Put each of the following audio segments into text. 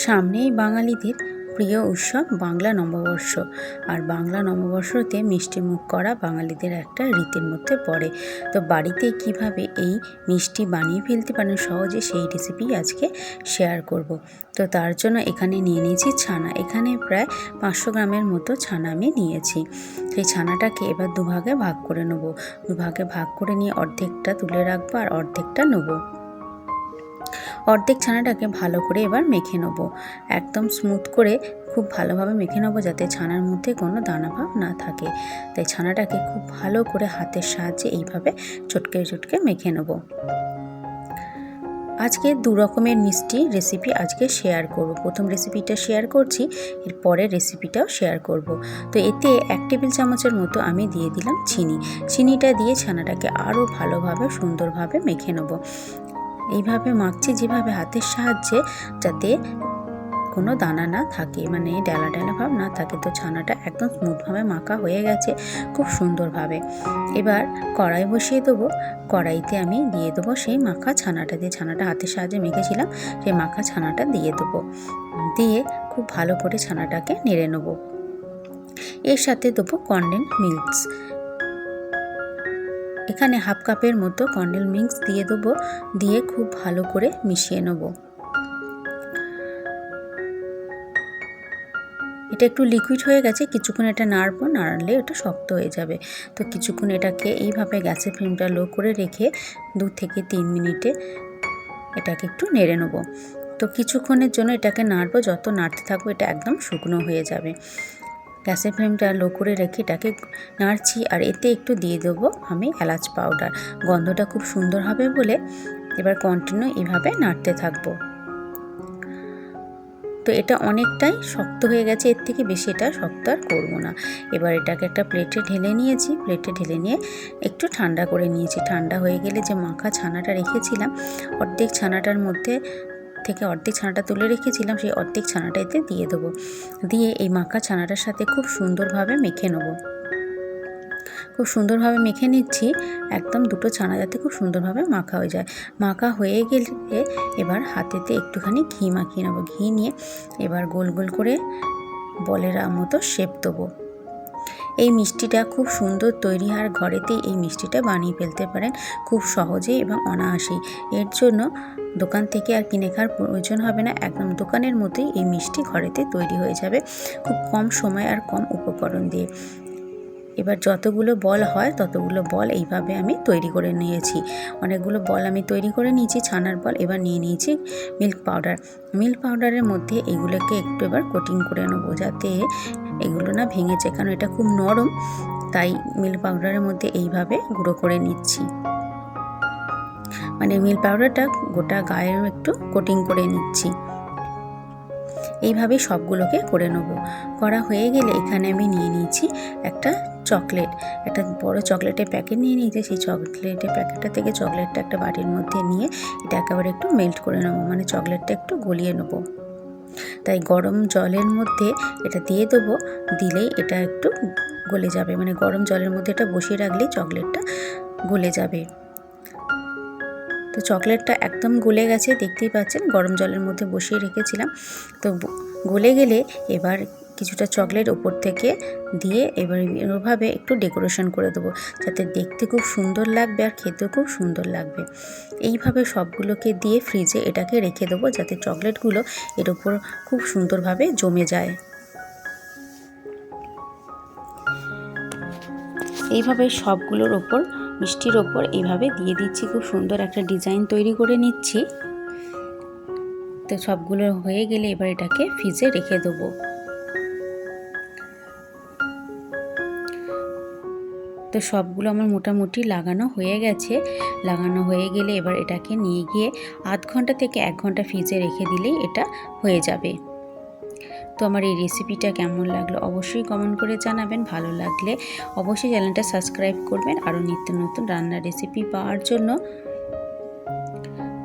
সামনেই বাঙালিদের প্রিয় উৎসব বাংলা নববর্ষ। আর বাংলা নববর্ষতে মিষ্টি মুখ করা বাঙালিদের একটা রীতির মধ্যে পড়ে। তো বাড়িতে কিভাবে এই মিষ্টি বানিয়ে ফেলতে পারেন সহজে, সেই রেসিপি আজকে শেয়ার করব। তো তার জন্য এখানে নিয়ে নিয়েছি ছানা। এখানে প্রায় 500 গ্রামের মতো ছানা আমি নিয়েছি। সেই ছানাটাকে এবার দুভাগে ভাগ করে নেব। দুভাগে ভাগ করে নিয়ে অর্ধেকটা তুলে রাখবো আর অর্ধেকটা নেব। অর্ধেক ছানাটাকে ভালো করে এবার মেখে নেব, একদম স্মুথ করে খুব ভালোভাবে মেখে নেব, যাতে ছানার মধ্যে কোনো দানা ভাব না থাকে। তাই ছানাটাকে খুব ভালো করে হাতের সাহায্যে এইভাবে চটকে চটকে মেখে নেব। আজকে 2 রকমের মিষ্টি রেসিপি আজকে শেয়ার করব। প্রথম রেসিপিটা শেয়ার করছি, এর পরের রেসিপিটাও শেয়ার করব। তো এতে 1 টেবিল চামচের মতো আমি দিয়ে দিলাম চিনি। চিনিটা দিয়ে ছানাটাকে আরও ভালোভাবে সুন্দরভাবে মেখে নেব। এইভাবে মাখছি যেভাবে, হাতের সাহায্যে, যাতে কোনো দানা না থাকে, মানে ডালা ডালা ভাব না থাকে। তো ছানাটা একদম স্মুথভাবে মাখা হয়ে গেছে খুব সুন্দরভাবে। এবার কড়াই বসিয়ে দেবো। কড়াইতে আমি দিয়ে দেবো সেই মাখা ছানাটা, দিয়ে ছানাটা হাতের সাহায্যে মেখেছিলাম সেই মাখা ছানাটা দিয়ে দেবো। দিয়ে খুব ভালো করে ছানাটাকে নেড়ে নেবো। এর সাথে দেবো কনডেন্স মিল্কস। এখানে 1/2 কাপের মতো কনডেন্স মিল্ক দিয়ে দেবো। দিয়ে খুব ভালো করে মিশিয়ে নেব। এটা একটু লিকুইড হয়ে গেছে, কিছুক্ষণ এটা নাড়বো, নাড়লে এটা শক্ত হয়ে যাবে। তো কিছুক্ষণ এটাকে এইভাবে গ্যাসের ফ্লেমটা লো করে রেখে 2 থেকে 3 মিনিটে এটাকে একটু নেড়ে নেব। তো কিছুক্ষণের জন্য এটাকে নাড়বো, যত নাড়তে থাকবো এটা একদম শুকনো হয়ে যাবে। গ্যাসের ফ্লেমটা লো করে রেখে এটাকে নাড়ছি। আর এতে একটু দিয়ে দেবো আমি এলাচ পাউডার, গন্ধটা খুব সুন্দর হবে বলে। এবার কন্টিনিউ এভাবে নাড়তে থাকবো। তো এটা অনেকটাই শক্ত হয়ে গেছে, এর থেকে বেশি এটা শক্ত আর করবো না। এবার এটাকে একটা প্লেটে ঢেলে নিয়েছি। প্লেটে ঢেলে নিয়ে একটু ঠান্ডা করে নিয়েছি। ঠান্ডা হয়ে গেলে যে মাখা ছানাটা রেখেছিলাম, অর্ধেক ছানাটার মধ্যে থেকে অর্ধেক ছানাটা তুলে রেখেছিলাম, সেই অর্ধেক ছানাটা এতে দিয়ে দেবো। দিয়ে এই মাখা ছানাটার সাথে খুব সুন্দরভাবে মেখে নেবো। খুব সুন্দরভাবে মেখে নিচ্ছি, একদম দুটো ছানা যাতে খুব সুন্দরভাবে মাখা হয়ে যায়। মাখা হয়ে গেলে এবার হাতেতে একটুখানি ঘি মাখিয়ে নেবো। ঘি নিয়ে এবার গোল গোল করে বলের মতো শেপ দেবো। এই মিষ্টিটা খুব সুন্দর তৈরি হয়, ঘরেতেই এই মিষ্টিটা বানিয়ে ফেলতে পারেন খুব সহজেই এবং অনায়াসেই। এর জন্য দোকান থেকে আর কিনে খাওয়ার প্রয়োজন হবে না, একদম দোকানের মতোই এই মিষ্টি ঘরেতে তৈরি হয়ে যাবে খুব কম সময় আর কম উপকরণ দিয়ে। এবার যতগুলো বল হয় ততগুলো বল এইভাবে আমি তৈরি করে নিয়েছি। অনেকগুলো বল আমি তৈরি করে নিয়েছি ছানার বল। এবার নিয়ে নিয়েছি মিল্ক পাউডার। মিল্ক পাউডারের মধ্যে এগুলোকে একটু এবার কোটিং করে নেবো, যাতে এগুলো না ভেঙে যায়, কারণ এটা খুব নরম। তাই মিল্ক পাউডারের মধ্যে এইভাবে গুঁড়ো করে নিচ্ছি, মানে মিল্ক পাউডারটা গোটা গায়ে একটু কোটিং করে নিচ্ছি। এইভাবে সবগুলোকে করে নেব। করা হয়ে গেলে এখানে আমি নিয়ে নিয়েছি একটা চকলেট, একটা বড় চকলেটের প্যাকেট নিয়ে নিয়েছি। সেই চকলেটের প্যাকেটটা থেকে চকলেটটা একটা বাটির মধ্যে নিয়ে এটা একেবারে একটু মেল্ট করে নেবো, মানে চকলেটটা একটু গলিয়ে নেব। তাই গরম জলের মধ্যে এটা দিয়ে দেবো, দিলেই এটা একটু গলে যাবে, মানে গরম জলের মধ্যে এটা বসিয়ে রাখলেই চকলেটটা গলে যাবে। তো চকলেটটা একদম গলে গেছে, দেখতেই পাচ্ছেন, গরম জলের মধ্যে বসিয়ে রেখেছিলাম। তো গলে গেলে এবার কিছুটা চকলেট ওপর থেকে দিয়ে এবার এভাবে একটু ডেকোরেশন করে দেবো, যাতে দেখতে খুব সুন্দর লাগবে আর খেতেও খুব সুন্দর লাগবে। এইভাবে সবগুলোকে দিয়ে ফ্রিজে এটাকে রেখে দেবো, যাতে চকলেটগুলো এর ওপর খুব সুন্দরভাবে জমে যায়। এইভাবে সবগুলোর ওপর, মিষ্টির ওপর এইভাবে দিয়ে দিচ্ছি, খুব সুন্দর একটা ডিজাইন তৈরি করে নিচ্ছি। তো সবগুলো হয়ে গেলে এবার এটাকে ফ্রিজে রেখে দেবো। তো সবগুলো আমার মোটামুটি লাগানো হয়ে গেছে। লাগানো হয়ে গেলে এবার এটাকে নিয়ে গিয়ে আধ ঘন্টা থেকে 1 ঘন্টা ফ্রিজে রেখে দিলেই এটা হয়ে যাবে। তো আমার এই রেসিপিটা কেমন লাগলো অবশ্যই কমেন্ট করে জানাবেন। ভালো লাগলে অবশ্যই চ্যানেলটা সাবস্ক্রাইব করবেন আরও নিত্য নতুন রান্নার রেসিপি পাওয়ার জন্য।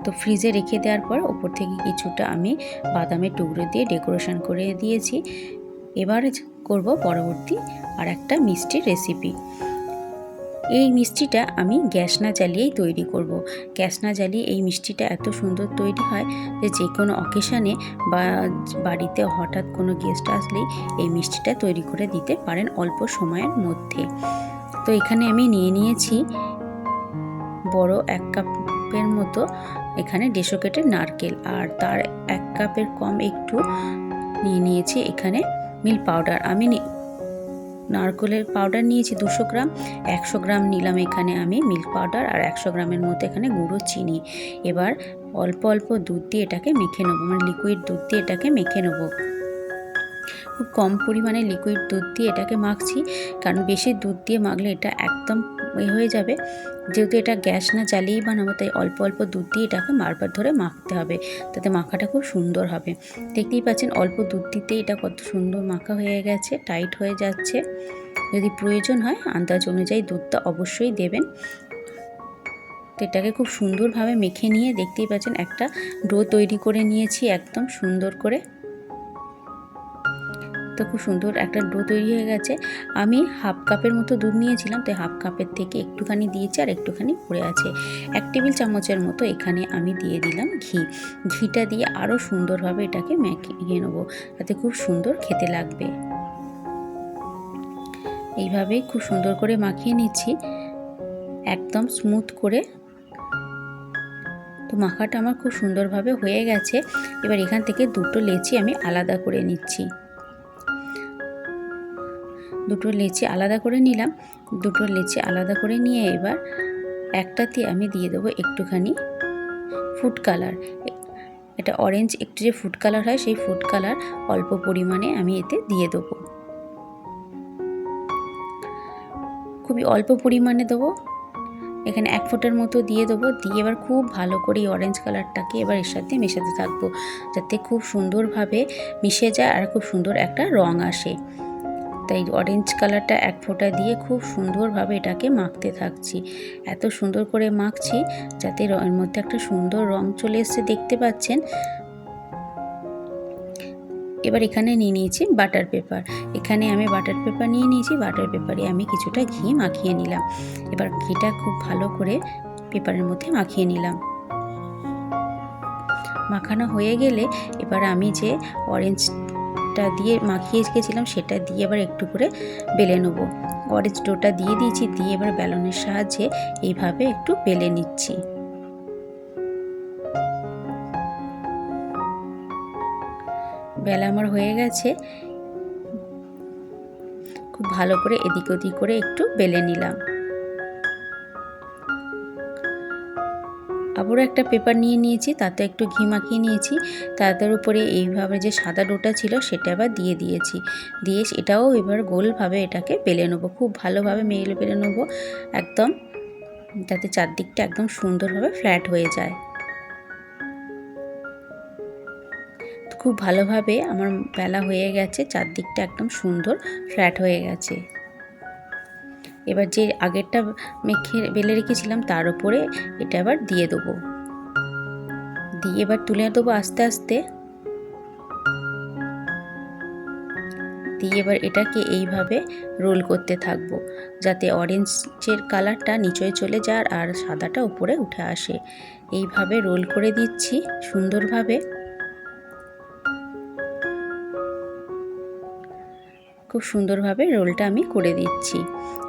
তো ফ্রিজে রেখে দেওয়ার পর ওপর থেকে কিছুটা আমি বাদামের টুকরো দিয়ে ডেকোরেশন করে দিয়েছি। এবার করব পরবর্তী আর একটা মিষ্টির রেসিপি। এই মিষ্টিটা আমি গ্যাস না জ্বালিয়েই তৈরি করব। গ্যাস না জ্বালিয়ে এই মিষ্টিটা এত সুন্দর তৈরি হয় যে কোনো অকেশানে বা বাড়িতে হঠাৎ কোনো গেস্ট আসলেই এই মিষ্টিটা তৈরি করে দিতে পারেন অল্প সময়ের মধ্যে। তো এখানে আমি নিয়ে নিয়েছি বড় 1 কাপের মতো এখানে ডেসোকেটেড নারকেল, আর তার 1 কাপের কম একটু নিয়ে নিয়েছি এখানে মিল্ক পাউডার। আমি নারকেলের পাউডার নিয়েছি 200 গ্রাম, 100 গ্রাম নিলাম এখানে আমি মিল্ক পাউডার, আর 100 গ্রামের মতো এখানে গুঁড়ো চিনি। এবার অল্প অল্প দুধ দিয়ে এটাকে মেখে নেবো, মানে লিকুইড দুধ দিয়ে এটাকে মেখে নেবো। খুব কম পরিমাণে লিকুইড দুধ দিয়ে এটাকে মাখছি, কারণ বেশি দুধ দিয়ে মাখলে এটা একদম হয়ে যাবে। যেহেতু এটা গ্যাস না জ্বালিয়েই বানাবো, তাই অল্প অল্প দুধ দিয়ে এটাকে বারবার ধরে মাখতে হবে, তাতে মাখাটা খুব সুন্দর হবে। দেখতেই পাচ্ছেন অল্প দুধ দিতেই এটা কত সুন্দর মাখা হয়ে গেছে, টাইট হয়ে যাচ্ছে। যদি প্রয়োজন হয় আন্দাজ অনুযায়ী দুধটা অবশ্যই দেবেন। তো এটাকে খুব সুন্দরভাবে মেখে নিয়ে দেখতেই পাচ্ছেন একটা ডো তৈরি করে নিয়েছি একদম সুন্দর করে। তো খুব সুন্দর একটা ডো তৈরি হয়ে গেছে। আমি 1/2 কাপের মতো দুধ নিয়েছিলাম, তাই 1/2 কাপের থেকে একটুখানি দিয়েছি আর একটুখানি পড়ে আছে। 1 টেবিল চামচের মতো এখানে আমি দিয়ে দিলাম ঘি। ঘিটা দিয়ে আরও সুন্দরভাবে এটাকে মেখে নেবো, যাতে খুব সুন্দর খেতে লাগবে। এইভাবেই খুব সুন্দর করে মাখিয়ে নিচ্ছি একদম স্মুথ করে। তো মাখাটা আমার খুব সুন্দরভাবে হয়ে গেছে। এবার এখান থেকে দুটো লেচি আমি আলাদা করে নিচ্ছি। দুটো লেচি আলাদা করে নিলাম। দুটো লেচি আলাদা করে নিয়ে এবার একটাতে আমি দিয়ে দেবো একটুখানি ফুড কালার। এটা অরেঞ্জ একটু যে ফুড কালার হয়, সেই ফুড কালার অল্প পরিমাণে আমি এতে দিয়ে দেবো, খুবই অল্প পরিমাণে দেবো। এখানে 1 ফোঁটার মতো দিয়ে দেবো। দিয়ে এবার খুব ভালো করে এই অরেঞ্জ কালারটাকে এবার এর সাথে মেশাতে থাকবো, যাতে খুব সুন্দরভাবে মিশে যায় আর খুব সুন্দর একটা রং আসে। তাই অরেঞ্জ কালারটা 1 ফোঁটা দিয়ে খুব সুন্দরভাবে এটাকে মাখতে থাকছি। এত সুন্দর করে মাখছি যাতে এর মধ্যে একটা সুন্দর রং চলে এসছে, দেখতে পাচ্ছেন। এবার এখানে নিয়ে নিয়েছি বাটার পেপার। এখানে আমি বাটার পেপার নিয়ে নিয়েছি। বাটার পেপারে আমি কিছুটা ঘি মাখিয়ে নিলাম। এবার ঘিটা খুব ভালো করে পেপারের মধ্যে মাখিয়ে নিলাম। মাখানো হয়ে গেলে এবার আমি যে অরেঞ্জটা দিয়ে মাখিয়ে রেখেছিলাম সেটা দিয়ে এবার একটু করে বেলে নেব। অরেঞ্জ ডোটা দিয়ে দিয়েছি, দিয়ে এবার বেলনের সাহায্যে এইভাবে একটু বেলে নিচ্ছি। বেলা আমার হয়ে গেছে। খুব ভালো করে এদিক ওদিক করে একটু বেলে নিলাম। আবারও একটা পেপার নিয়ে নিয়েছি, তাতে একটু ঘি মাখিয়ে নিয়েছি। তার উপরে এইভাবে যে সাদা ডোটা ছিল সেটা আবার দিয়ে দিয়েছি। দিয়ে এটাও এবার গোলভাবে এটাকে বেলে নেবো, খুব ভালোভাবে বেলে নেবো একদম, যাতে চারদিকটা একদম সুন্দরভাবে ফ্ল্যাট হয়ে যায়। খুব ভালোভাবে আমার বেলা হয়ে গেছে, চারদিকটা একদম সুন্দর ফ্ল্যাট হয়ে গেছে। এবার যে আগেরটা মেখে বেলে রেখেছিলাম তার উপরে এটা আবার দিয়ে দেবো। দিয়ে এবার তুলে দেবো আস্তে আস্তে। দিয়ে এবার এটাকে এইভাবে রোল করতে থাকবো, যাতে অরেঞ্জের কালারটা নিচে চলে যায় আর সাদাটা উপরে উঠে আসে। এইভাবে রোল করে দিচ্ছি সুন্দরভাবে। খুব সুন্দরভাবে রোলটা আমি করে দিচ্ছি।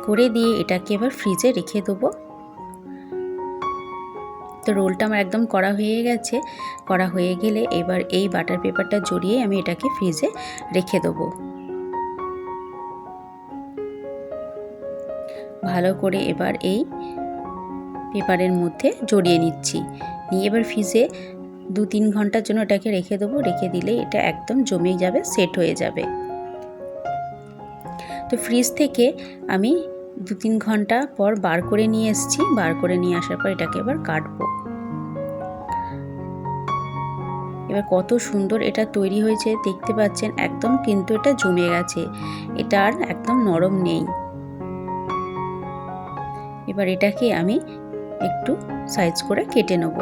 করে দিয়ে এটাকে এবার ফ্রিজে রেখে দেবো। তো রোলটা আমার একদম করা হয়ে গেছে। করা হয়ে গেলে এবার এই বাটার পেপারটা জড়িয়ে আমি এটাকে ফ্রিজে রেখে দেবো। ভালো করে এবার এই পেপারের মধ্যে জড়িয়ে নিচ্ছি। নিয়ে এবার ফ্রিজে 2-3 ঘন্টার জন্য এটাকে রেখে দেবো। রেখে দিলে এটা একদম জমে যাবে, সেট হয়ে যাবে। তো ফ্রিজ থেকে আমি 2-3 ঘন্টা পর বার করে নিয়ে এসেছি। বার করে নিয়ে আসার পর এটাকে এবার কাটবো। এবার কত সুন্দর এটা তৈরি হয়েছে দেখতে পাচ্ছেন, একদম কিন্তু এটা জমে গেছে, এটা আর একদম নরম নেই। এবার এটাকে আমি একটু সাইজ করে কেটে নেব।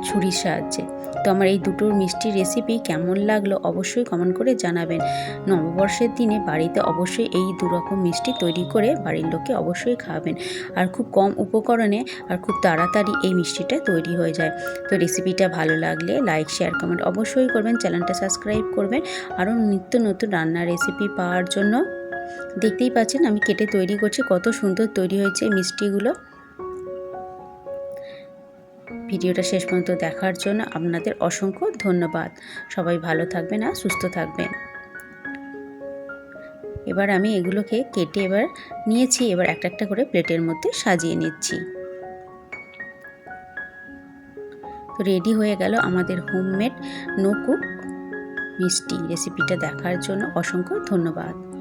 ছুরির সাহায্যে। তো আমার এই দুটোর মিষ্টি রেসিপি কেমন লাগলো অবশ্যই কমেন্ট করে জানাবেন। নববর্ষের দিনে বাড়িতে অবশ্যই এই দুরকম মিষ্টি তৈরি করে বাড়ির লোককে অবশ্যই খাওয়াবেন। আর খুব কম উপকরণে আর খুব তাড়াতাড়ি এই মিষ্টিটা তৈরি হয়ে যায়। তো রেসিপিটা ভালো লাগলে লাইক, শেয়ার, কমেন্ট অবশ্যই করবেন। চ্যানেলটা সাবস্ক্রাইব করবেন আরও নিত্য নতুন রান্নার রেসিপি পাওয়ার জন্য। দেখতেই পাচ্ছেন আমি কেটে তৈরি করছি, কত সুন্দর তৈরি হয়েছে এই মিষ্টিগুলো। ভিডিওটা শেষ পর্যন্ত দেখার জন্য আপনাদের অসংখ্য ধন্যবাদ। সবাই ভালো থাকবেন আর সুস্থ থাকবেন। এবার আমি এগুলোকে কেটে এবার নিয়েছি, এবার একটা একটা করে প্লেটের মধ্যে সাজিয়ে নিচ্ছি। তো রেডি হয়ে গেল আমাদের হোমমেড নো কুক মিষ্টি। রেসিপিটা দেখার জন্য অসংখ্য ধন্যবাদ।